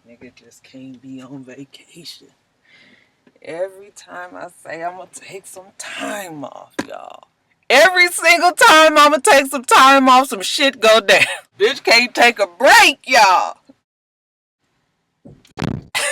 Nigga just can't be on vacation. Every time I say I'm gonna take some time off, y'all. Every single time I'm gonna take some time off, some shit go down. Bitch can't take a break, y'all.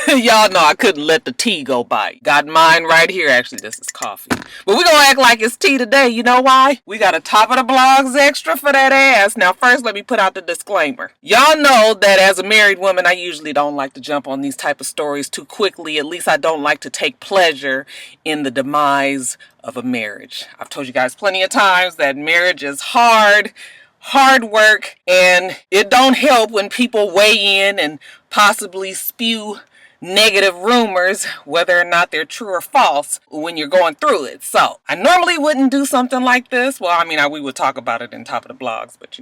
Y'all know I couldn't let the tea go by. Got mine right here. Actually, this is coffee. But we gonna act like it's tea today. You know why? We got a top of the blogs extra for that ass. Now, first, let me put out the disclaimer. Y'all know that as a married woman, I usually don't like to jump on these type of stories too quickly. At least I don't like to take pleasure in the demise of a marriage. I've told you guys plenty of times that marriage is hard work, and it don't help when people weigh in and possibly spew negative rumors, whether or not they're true or false, when you're going through it. So I normally wouldn't do something like this. Well, I mean, we would talk about it in Top of the Blogs, but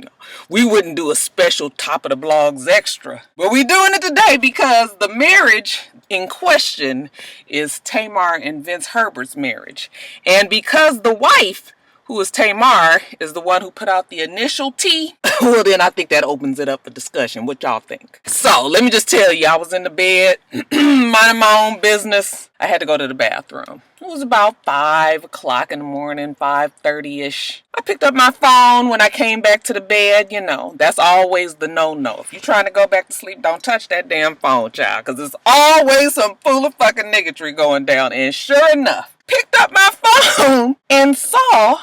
we wouldn't do a special Top of the Blogs extra. But we're doing it today because the marriage in question is Tamar and Vince Herbert's marriage. And because the wife, who is Tamar, is the one who put out the initial T, well, then I think that opens it up for discussion. What y'all think? So, let me just tell you, I was in the bed, minding my own business. I had to go to the bathroom. It was about 5 o'clock in the morning, 5:30-ish. I picked up my phone when I came back to the bed. That's always the no-no. If you're trying to go back to sleep, don't touch that damn phone, child, because there's always some fool of fucking niggatry going down. And sure enough, picked up my phone and saw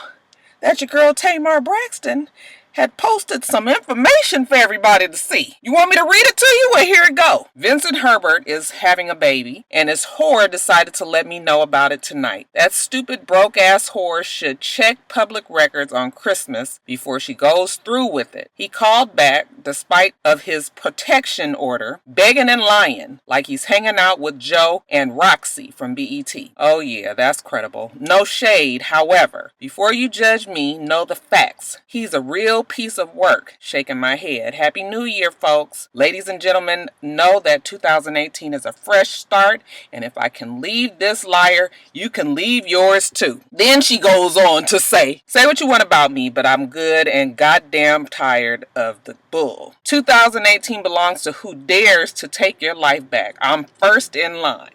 that your girl Tamar Braxton had posted some information for everybody to see. You want me to read it to you? Well, here it go. Vincent Herbert is having a baby, and his whore decided to let me know about it tonight. That stupid broke-ass whore should check public records on Christmas before she goes through with it. He called back, despite of his protection order, begging and lying, like he's hanging out with Joe and Roxy from BET. Oh yeah, that's credible. No shade, however. Before you judge me, know the facts. He's a real piece of work. Shaking my head. Happy New Year, folks. Ladies and gentlemen, know that 2018 is a fresh start, and if I can leave this liar, you can leave yours too. Then she goes on to say what you want about me, but I'm good and goddamn tired of the bull. 2018 belongs to who dares to take your life back. I'm first in line.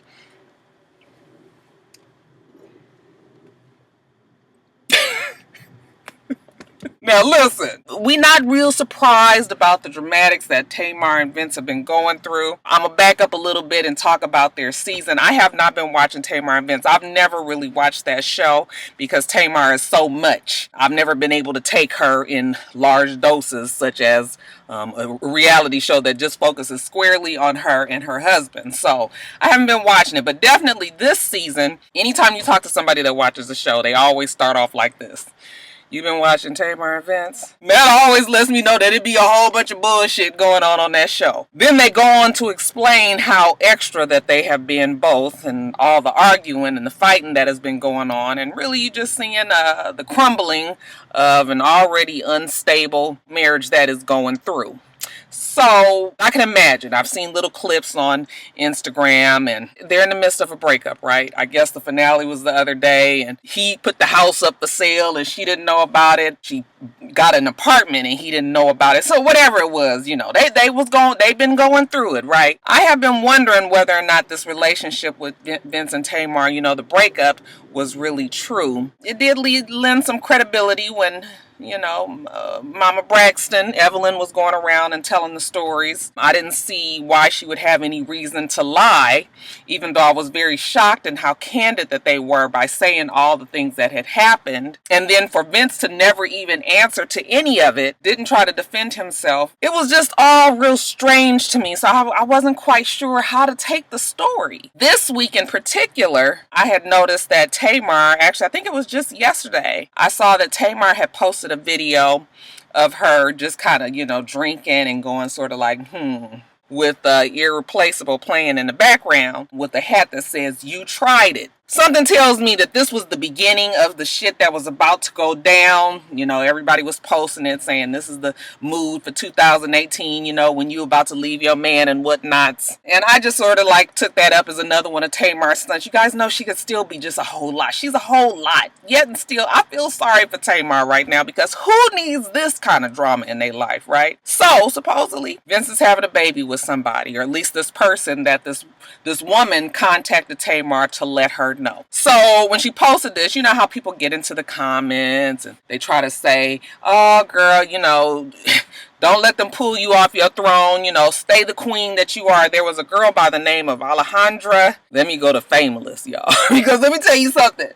Now listen, we not real surprised about the dramatics that Tamar and Vince have been going through. I'm going to back up a little bit and talk about their season. I have not been watching Tamar and Vince. I've never really watched that show because Tamar is so much. I've never been able to take her in large doses, such as a reality show that just focuses squarely on her and her husband. So I haven't been watching it, but definitely this season, anytime you talk to somebody that watches the show, they always start off like this. You've been watching Tamar and Vince? That always lets me know that it be a whole bunch of bullshit going on that show. Then they go on to explain how extra that they have been both, and all the arguing and the fighting that has been going on, and really you just seeing the crumbling of an already unstable marriage that is going through. So I can imagine. I've seen little clips on Instagram, and they're in the midst of a breakup, right? I guess the finale was the other day, and he put the house up for sale, and she didn't know about it. She got an apartment, and he didn't know about it. So whatever it was, they've been going through it, right? I have been wondering whether or not this relationship with Vince and Tamar, the breakup was really true. It did lend some credibility when Mama Braxton, Evelyn, was going around and telling the stories. I didn't see why she would have any reason to lie, even though I was very shocked in how candid that they were by saying all the things that had happened. And then for Vince to never even answer to any of it, didn't try to defend himself. It was just all real strange to me, so I wasn't quite sure how to take the story. This week in particular, I had noticed that Tamar, actually I think it was just yesterday, I saw that Tamar had posted a video of her just kind of, drinking and going sort of like, with Irreplaceable playing in the background with a hat that says, "You tried it." Something tells me that this was the beginning of the shit that was about to go down. You know, everybody was posting it saying this is the mood for 2018, you know, when you about to leave your man and whatnots. And I just sort of like took that up as another one of Tamar's stunts. You guys know she could still be just a whole lot. She's a whole lot. Yet and still, I feel sorry for Tamar right now because who needs this kind of drama in their life, right? So, supposedly, Vince is having a baby with somebody, or at least this person that this woman contacted Tamar to let her know. So when she posted this, you know how people get into the comments and they try to say, oh girl, you know, don't let them pull you off your throne, you know, stay the queen that you are. There was a girl by the name of Alejandra. Let me go to Fameless, y'all, because let me tell you something.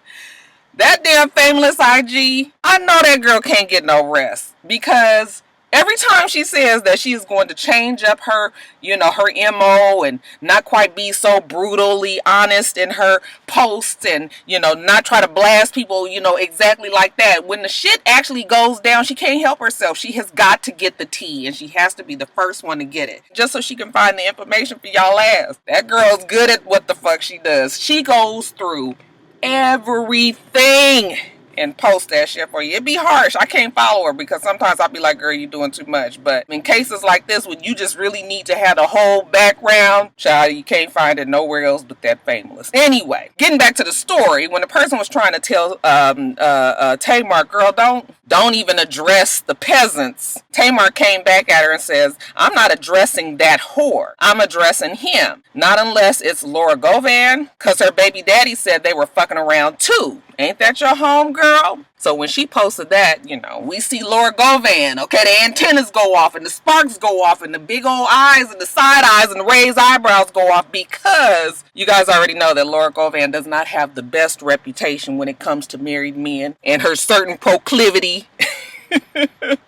That damn Fameless IG, I know that girl can't get no rest, because every time she says that she is going to change up her, you know, her MO and not quite be so brutally honest in her posts and, you know, not try to blast people, you know, exactly like that. When the shit actually goes down, she can't help herself. She has got to get the tea, and she has to be the first one to get it, just so she can find the information for y'all ass. That girl's good at what the fuck she does. She goes through everything and post that shit for you. It'd be harsh. I can't follow her because sometimes I'll be like, girl, you're doing too much. But in cases like this, when you just really need to have the whole background, child, you can't find it nowhere else but that Fameless. Anyway, getting back to the story, when the person was trying to tell Tamar, girl, don't even address the peasants, Tamar came back at her and says, I'm not addressing that whore. I'm addressing him. Not unless it's Laura Govan, because her baby daddy said they were fucking around too. Ain't that your home, girl? So when she posted that, you know, we see Laura Govan, okay, the antennas go off and the sparks go off and the big old eyes and the side eyes and the raised eyebrows go off, because you guys already know that Laura Govan does not have the best reputation when it comes to married men and her certain proclivity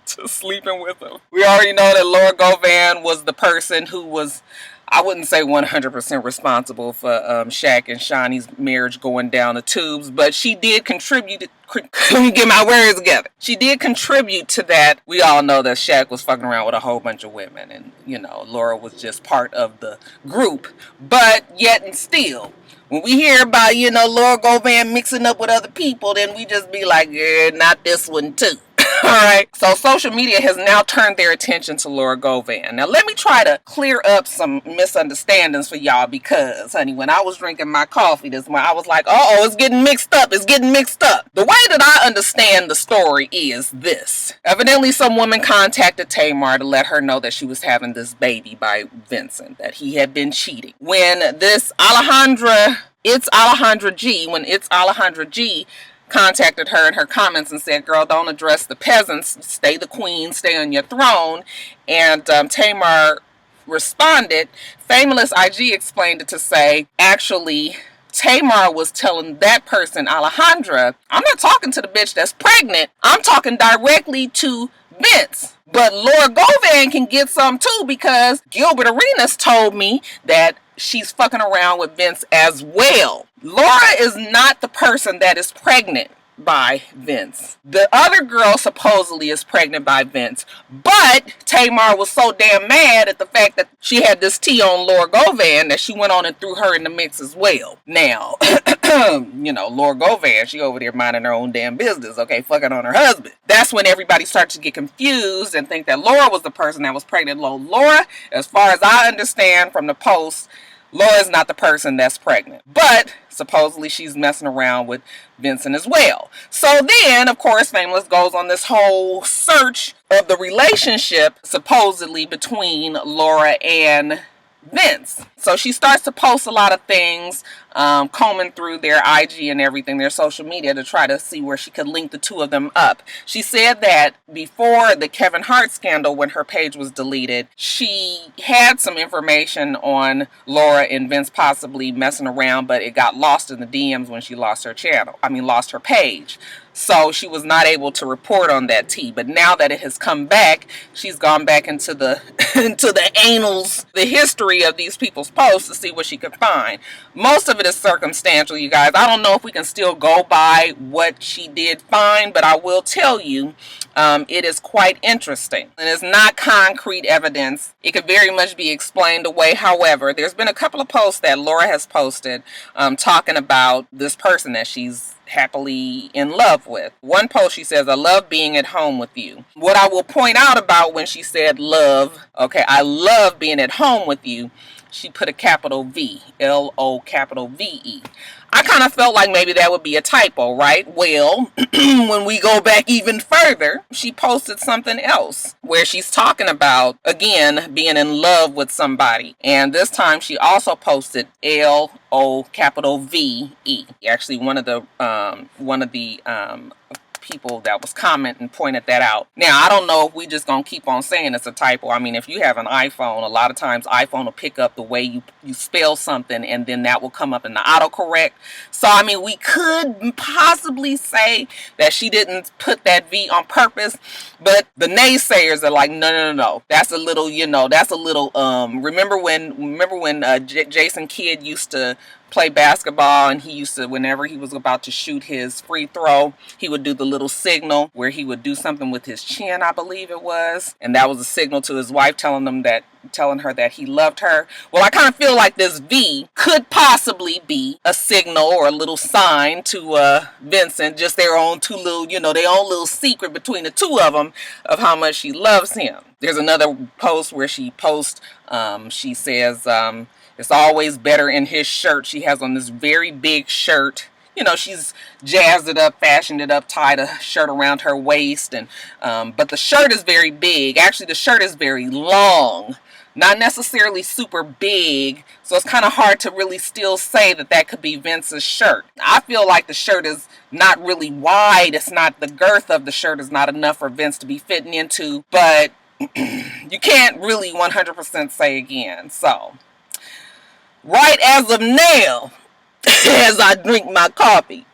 to sleeping with them. We already know that Laura Govan was the person who was, I wouldn't say 100% responsible for Shaq and Shawnee's marriage going down the tubes, but she did contribute. Let me get my words together. She did contribute to that. We all know that Shaq was fucking around with a whole bunch of women, and, you know, Laura was just part of the group. But yet and still, when we hear about, you know, Laura Govan mixing up with other people, then we just be like, yeah, not this one too. Alright, so social media has now turned their attention to Laura Govan. Now let me try to clear up some misunderstandings for y'all, because, honey, when I was drinking my coffee this morning, I was like, uh-oh, it's getting mixed up, it's getting mixed up. The way that I understand the story is this. Evidently, some woman contacted Tamar to let her know that she was having this baby by Vincent, that he had been cheating. When this Alejandra G contacted her in her comments and said, girl, don't address the peasants, stay the queen, stay on your throne. And Tamar responded. Fameless IG explained it to say, actually, Tamar was telling that person, Alejandra, I'm not talking to the bitch that's pregnant. I'm talking directly to Vince. But Laura Govan can get some too, because Gilbert Arenas told me that she's fucking around with Vince as well. Laura is not the person that is pregnant by Vince. The other girl supposedly is pregnant by Vince, but Tamar was so damn mad at the fact that she had this tea on Laura Govan that she went on and threw her in the mix as well. Now, you know, Laura Govan, she over there minding her own damn business, okay, fucking on her husband. That's when everybody started to get confused and think that Laura was the person that was pregnant. Laura, as far as I understand from the post, Laura is not the person that's pregnant, but supposedly she's messing around with Vincent as well. So then, of course, Fameless goes on this whole search of the relationship supposedly between Laura and Vince. So she starts to post a lot of things, combing through their IG and everything, their social media, to try to see where she could link the two of them up. She said that before the Kevin Hart scandal, when her page was deleted, she had some information on Laura and Vince possibly messing around, but it got lost in the DMs when she lost her lost her page. So she was not able to report on that tea. But now that it has come back, she's gone back into the into the annals, the history of these people's posts to see what she could find. Most of it is circumstantial, you guys. I don't know if we can still go by what she did find, but I will tell you, it is quite interesting. And it's not concrete evidence. It could very much be explained away. However, there's been a couple of posts that Laura has posted talking about this person that she's happily in love with. One post, she says, I love being at home with you. What I will point out about when she said love, okay, I love being at home with you, she put a capital V, L-O-V-E. I kind of felt like maybe that would be a typo, right? Well, when we go back even further, she posted something else where she's talking about, again, being in love with somebody. And this time she also posted L-O-V-E. Actually, one of the people that was commenting pointed that out. Now, I don't know if we just gonna keep on saying it's a typo. I mean, if you have an iPhone, a lot of times iPhone will pick up the way you spell something, and then that will come up in the autocorrect. So, I mean, we could possibly say that she didn't put that V on purpose, but the naysayers are like, no. That's a little, remember when Jason Kidd used to play basketball, and he used to, whenever he was about to shoot his free throw, he would do the little signal where he would do something with his chin, I believe it was, and that was a signal to his wife telling her that he loved her. Well, I kind of feel like this V could possibly be a signal or a little sign to Vincent, just their own two little, their own little secret between the two of them of how much she loves him. There's another post where she posts, she says, it's always better in his shirt. She has on this very big shirt. She's jazzed it up, fashioned it up, tied a shirt around her waist. And but the shirt is very big. Actually, the shirt is very long. Not necessarily super big. So it's kind of hard to really still say that could be Vince's shirt. I feel like the shirt is not really wide. It's not, the girth of the shirt is not enough for Vince to be fitting into. But you can't really 100% say again. So right as of now, as I drink my coffee,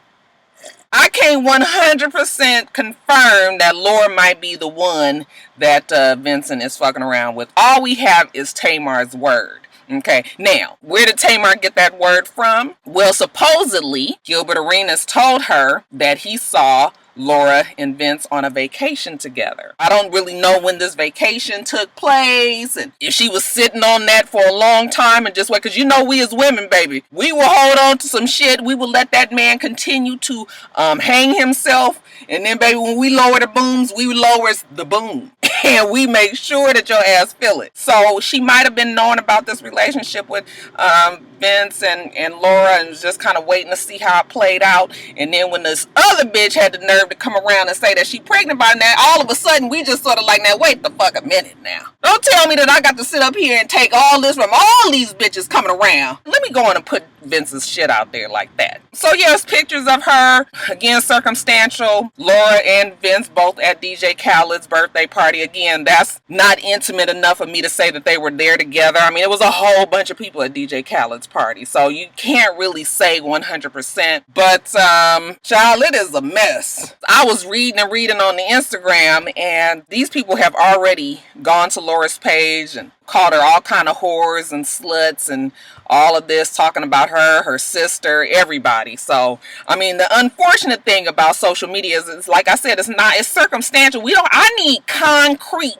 I can't 100% confirm that Laura might be the one that Vincent is fucking around with. All we have is Tamar's word. Okay, now, where did Tamar get that word from? Well, supposedly, Gilbert Arenas told her that he saw Laura and Vince on a vacation together. I don't really know when this vacation took place and if she was sitting on that for a long time and just wait, because we as women, baby, we will hold on to some shit. We will let that man continue to hang himself, and then, baby, when we lower the booms, we lower the boom. And we make sure that your ass feel it. So she might have been knowing about this relationship with Vince and Laura and was just kind of waiting to see how it played out. And then when this other bitch had the nerve to come around and say that she pregnant by now, all of a sudden we just sort of like, now wait the fuck a minute now. Don't tell me that I got to sit up here and take all this from all these bitches coming around. Let me go on and put Vince's shit out there like that. So yes, pictures of her, again, circumstantial. Laura and Vince both at DJ Khaled's birthday party. Again, that's not intimate enough for me to say that they were there together. I mean, it was a whole bunch of people at DJ Khaled's party, so you can't really say 100%. But child, it is a mess. I was reading on the Instagram, and these people have already gone to Laura's page and called her all kind of whores and sluts and all of this, talking about her sister, everybody. So, I mean, the unfortunate thing about social media is like I said, it's circumstantial. I need concrete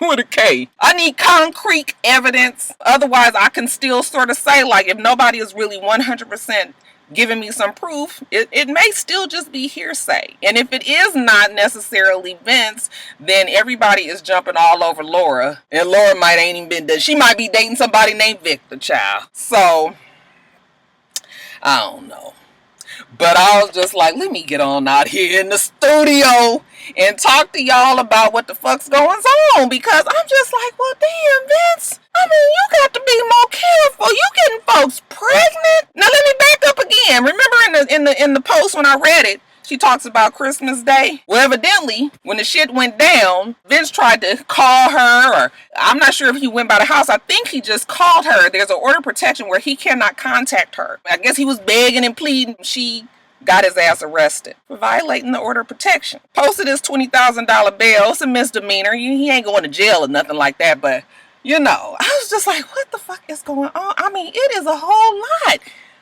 with a K. I need concrete evidence. Otherwise, I can still sort of say, like, if nobody is really 100% giving me some proof, it may still just be hearsay. And if it is not necessarily Vince, then everybody is jumping all over Laura. And Laura might ain't even been done. She might be dating somebody named Victor, child. So, I don't know. But I was just like, let me get on out here in the studio and talk to y'all about what the fuck's going on. Because I'm just like, well, damn, Vince. I mean, you got to be more careful. You getting folks pregnant? Now let me back up again. Remember in the post when I read it, she talks about Christmas Day. Well, evidently, when the shit went down, Vince tried to call her, or I'm not sure if he went by the house. I think he just called her. There's an order of protection where he cannot contact her. I guess he was begging and pleading. She got his ass arrested for violating the order of protection. Posted his $20,000 bail. It's a misdemeanor. He ain't going to jail or nothing like that, but you know, I was just like, what the fuck is going on? I mean, it is a whole lot.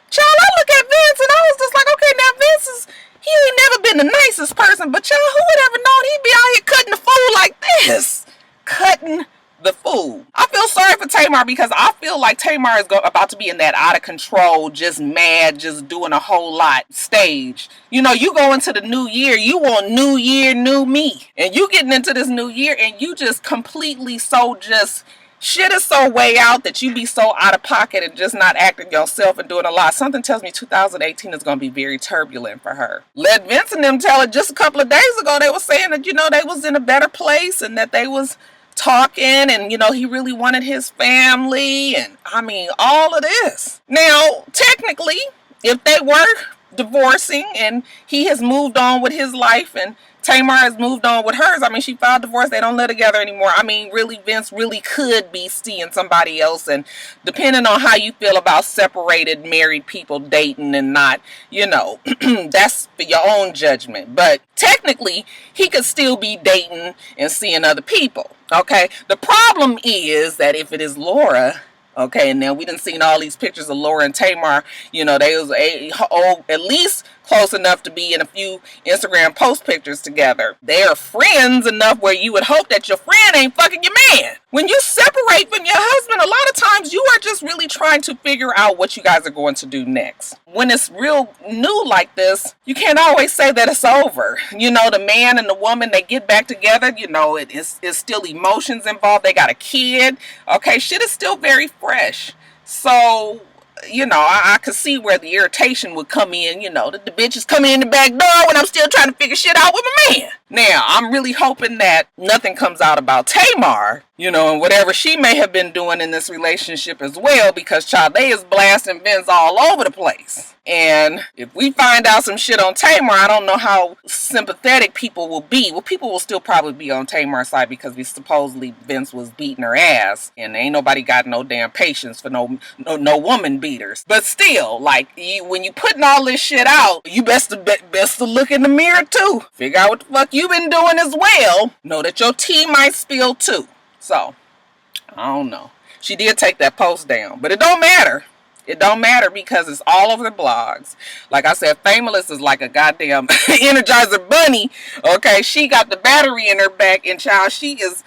Child, I look at Vince and I was just like, okay, now Vince he ain't never been the nicest person, but child, who would ever known he'd be out here cutting the fool like this? Cutting the fool. I feel sorry for Tamar because I feel like Tamar is about to be in that out of control, just mad, just doing a whole lot stage. You know, you go into the new year, you want new year, new me. And you getting into this new year and you just completely so just shit is so way out that you be so out of pocket and just not acting yourself and doing a lot. Something tells me 2018 is going to be very turbulent for her. Let Vince and them tell it just a couple of days ago. They were saying that, you know, they was in a better place and that they was talking and, you know, he really wanted his family and, I mean, all of this. Now, technically, if they were divorcing and he has moved on with his life and Tamar has moved on with hers. I mean, she filed divorce. They don't live together anymore. I mean, really, Vince really could be seeing somebody else. And depending on how you feel about separated married people dating and not, you know, that's for your own judgment. But technically, he could still be dating and seeing other people. Okay. The problem is that if it is Laura, okay, and now we done seen all these pictures of Laura and Tamar, you know, they was at least close enough to be in a few Instagram post pictures together. They are friends enough where you would hope that your friend ain't fucking your man. When you separate from your husband, a lot of times you are just really trying to figure out what you guys are going to do next. When it's real new like this, you can't always say that it's over. You know, the man and the woman, they get back together, you know, it's still emotions involved. They got a kid. Okay, shit is still very fresh. So, you know, I could see where the irritation would come in, you know, that the bitches come in the back door when I'm still trying to figure shit out with my man. Now, I'm really hoping that nothing comes out about Tamar, you know, and whatever she may have been doing in this relationship as well, because child, they is blasting Vince all over the place. And if we find out some shit on Tamar, I don't know how sympathetic people will be. Well, people will still probably be on Tamar's side because we supposedly Vince was beating her ass. And ain't nobody got no damn patience for no woman beaters. But still, like, when you putting all this shit out, you best to look in the mirror too. Figure out what the fuck you been doing as well. Know that your tea might spill too. So, I don't know. She did take that post down. But it don't matter. It don't matter because it's all over the blogs. Like I said, Famous is like a goddamn Energizer bunny. Okay, she got the battery in her back and child, she is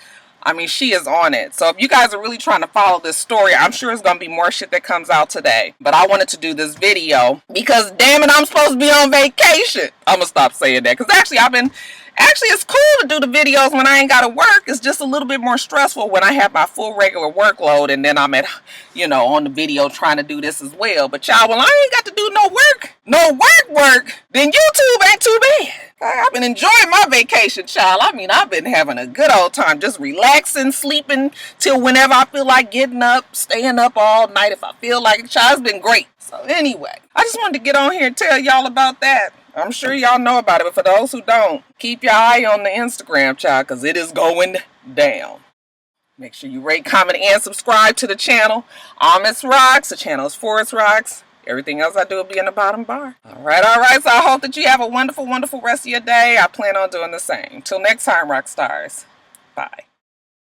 on it. So if you guys are really trying to follow this story, I'm sure it's going to be more shit that comes out today. But I wanted to do this video because damn it, I'm supposed to be on vacation. I'm going to stop saying that because actually, it's cool to do the videos when I ain't got to work. It's just a little bit more stressful when I have my full regular workload and then I'm at, you know, on the video trying to do this as well. But y'all, when I ain't got to do no work, then YouTube ain't too bad. I've been enjoying my vacation, child. I mean, I've been having a good old time, just relaxing, sleeping till whenever I feel like getting up, staying up all night if I feel like it. Child, it's been great. So anyway, I just wanted to get on here and tell y'all about that. I'm sure y'all know about it, but for those who don't, keep your eye on the Instagram, child, because it is going down. Make sure you rate, comment, and subscribe to the channel. Miss Rocks. The channel is Forest Rocks. Everything else I do will be in the bottom bar. All right. So I hope that you have a wonderful, wonderful rest of your day. I plan on doing the same. Till next time, rock stars. Bye.